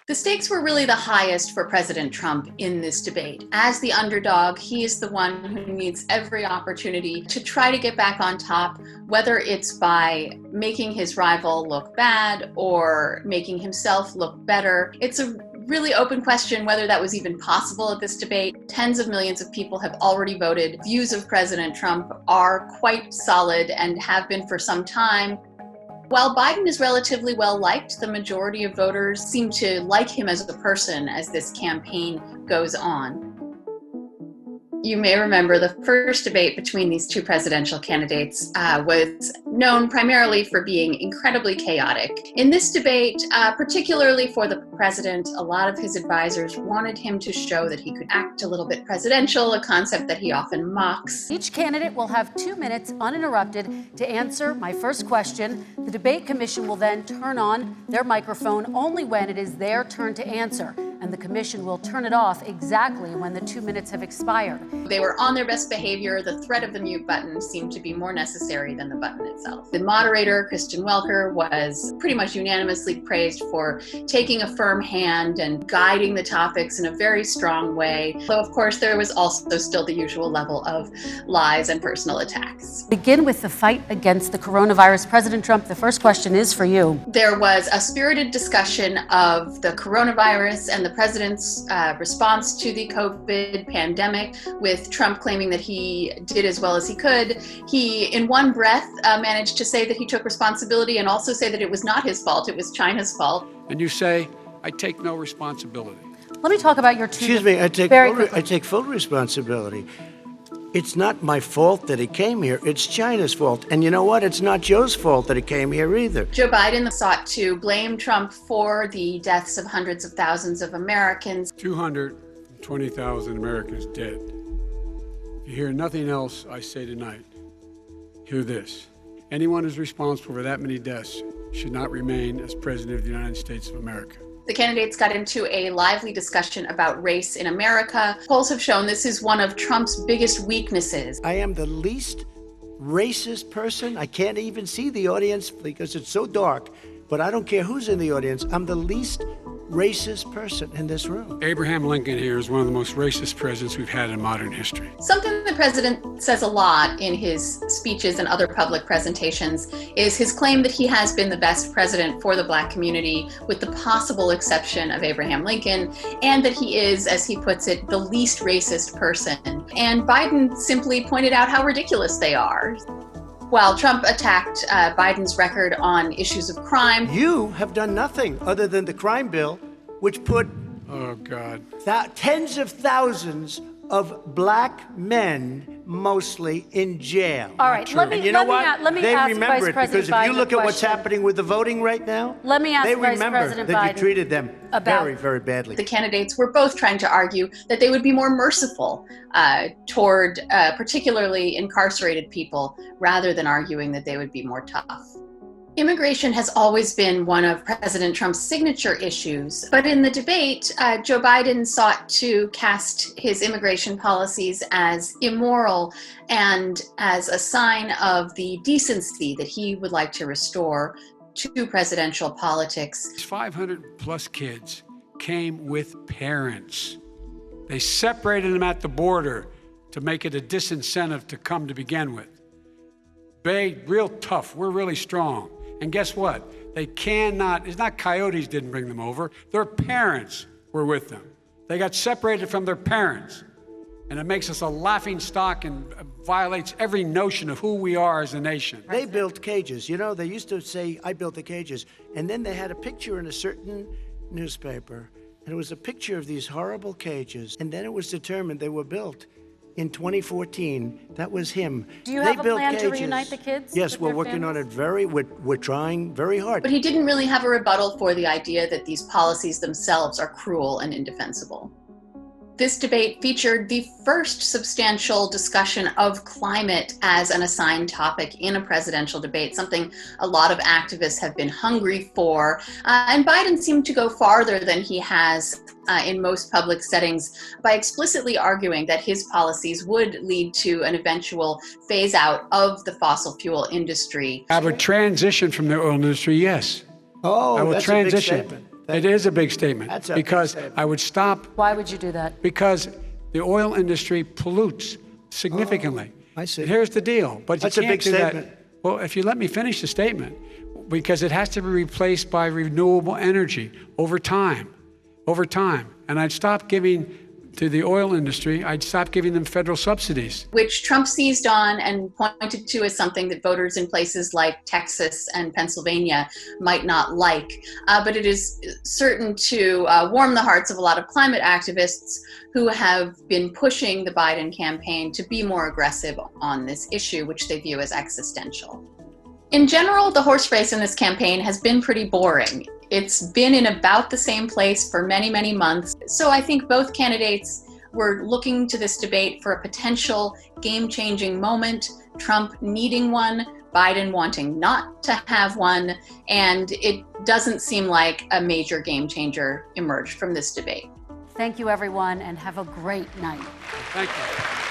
The stakes were really the highest for President Trump in this debate. As the underdog, he is the one who needs every opportunity to try to get back on top, whether it's by making his rival look bad or making himself look better. It's a really open question whether that was even possible at this debate. Tens of millions of people have already voted. Views of President Trump are quite solid and have been for some time. While Biden is relatively well liked, the majority of voters seem to like him as a person as this campaign goes on. You may remember the first debate between these two presidential candidates was known primarily for being incredibly chaotic. In this debate, particularly for the president, a lot of his advisors wanted him to show that he could act a little bit presidential, a concept that he often mocks. Each candidate will have 2 minutes uninterrupted to answer my first question. The debate commission will then turn on their microphone only when it is their turn to answer, and the commission will turn it off exactly when the 2 minutes have expired. They were on their best behavior. The threat of the mute button seemed to be more necessary than the button itself. The moderator, Kristen Welker, was pretty much unanimously praised for taking a firm hand and guiding the topics in a very strong way. Though, of course, there was also still the usual level of lies and personal attacks. Begin with the fight against the coronavirus. President Trump, the first question is for you. There was a spirited discussion of the coronavirus and the president's response to the COVID pandemic, with Trump claiming that he did as well as he could. He, in one breath, managed to say that he took responsibility and also say that it was not his fault, it was China's fault. And you say, I take no responsibility. Let me talk about your two. Excuse me, I take full responsibility. It's not my fault that he came here. It's China's fault. And you know what? It's not Joe's fault that he came here either. Joe Biden sought to blame Trump for the deaths of hundreds of thousands of Americans. 220,000 Americans dead. If you hear nothing else I say tonight, hear this. Anyone who's responsible for that many deaths should not remain as President of the United States of America. The candidates got into a lively discussion about race in America. Polls have shown this is one of Trump's biggest weaknesses. I am the least racist person. I can't even see the audience because it's so dark, but I don't care who's in the audience. I'm the least racist person in this room. Abraham Lincoln here is one of the most racist presidents we've had in modern history. Something the president says a lot in his speeches and other public presentations is his claim that he has been the best president for the Black community, with the possible exception of Abraham Lincoln, and that he is, as he puts it, the least racist person. And Biden simply pointed out how ridiculous they are. While Trump attacked Biden's record on issues of crime. You have done nothing other than the crime bill, which put tens of thousands of black men mostly in jail. All right, let me ask remember Vice it because President if you Biden look a at what's question. happening with the voting right now, Let me ask they Vice remember President that Biden you treated them very, very badly. The candidates were both trying to argue that they would be more merciful toward particularly incarcerated people, rather than arguing that they would be more tough. Immigration has always been one of President Trump's signature issues, but in the debate, Joe Biden sought to cast his immigration policies as immoral and as a sign of the decency that he would like to restore to presidential politics. 500 plus kids came with parents. They separated them at the border to make it a disincentive to come to begin with. Real tough, we're really strong. And guess what? They cannot, it's not coyotes didn't bring them over, their parents were with them. They got separated from their parents. And it makes us a laughing stock and violates every notion of who we are as a nation. They built cages. You know, they used to say, I built the cages. And then they had a picture in a certain newspaper. And it was a picture of these horrible cages. And then it was determined they were built in 2014. That was him. Do you have a plan to reunite the kids? Yes, we're working on it we're trying very hard. But he didn't really have a rebuttal for the idea that these policies themselves are cruel and indefensible. This debate featured the first substantial discussion of climate as an assigned topic in a presidential debate, something a lot of activists have been hungry for. And Biden seemed to go farther than he has in most public settings by explicitly arguing that his policies would lead to an eventual phase out of the fossil fuel industry. I would transition from the oil industry, yes. Oh, I will that's transition. a big statement. It is a big statement. That's a because big statement. I would stop. Why would you do that? Because the oil industry pollutes significantly. I see. And here's the deal. But That's you a can't big do statement. that. Well, if you let me finish the statement, because it has to be replaced by renewable energy over time. And I'd stop giving to the oil industry, I'd stop giving them federal subsidies. Which Trump seized on and pointed to as something that voters in places like Texas and Pennsylvania might not like. But it is certain to warm the hearts of a lot of climate activists who have been pushing the Biden campaign to be more aggressive on this issue, which they view as existential. In general, the horse race in this campaign has been pretty boring. It's been in about the same place for many, many months. So I think both candidates were looking to this debate for a potential game-changing moment, Trump needing one, Biden wanting not to have one, and it doesn't seem like a major game changer emerged from this debate. Thank you, everyone, and have a great night. Thank you.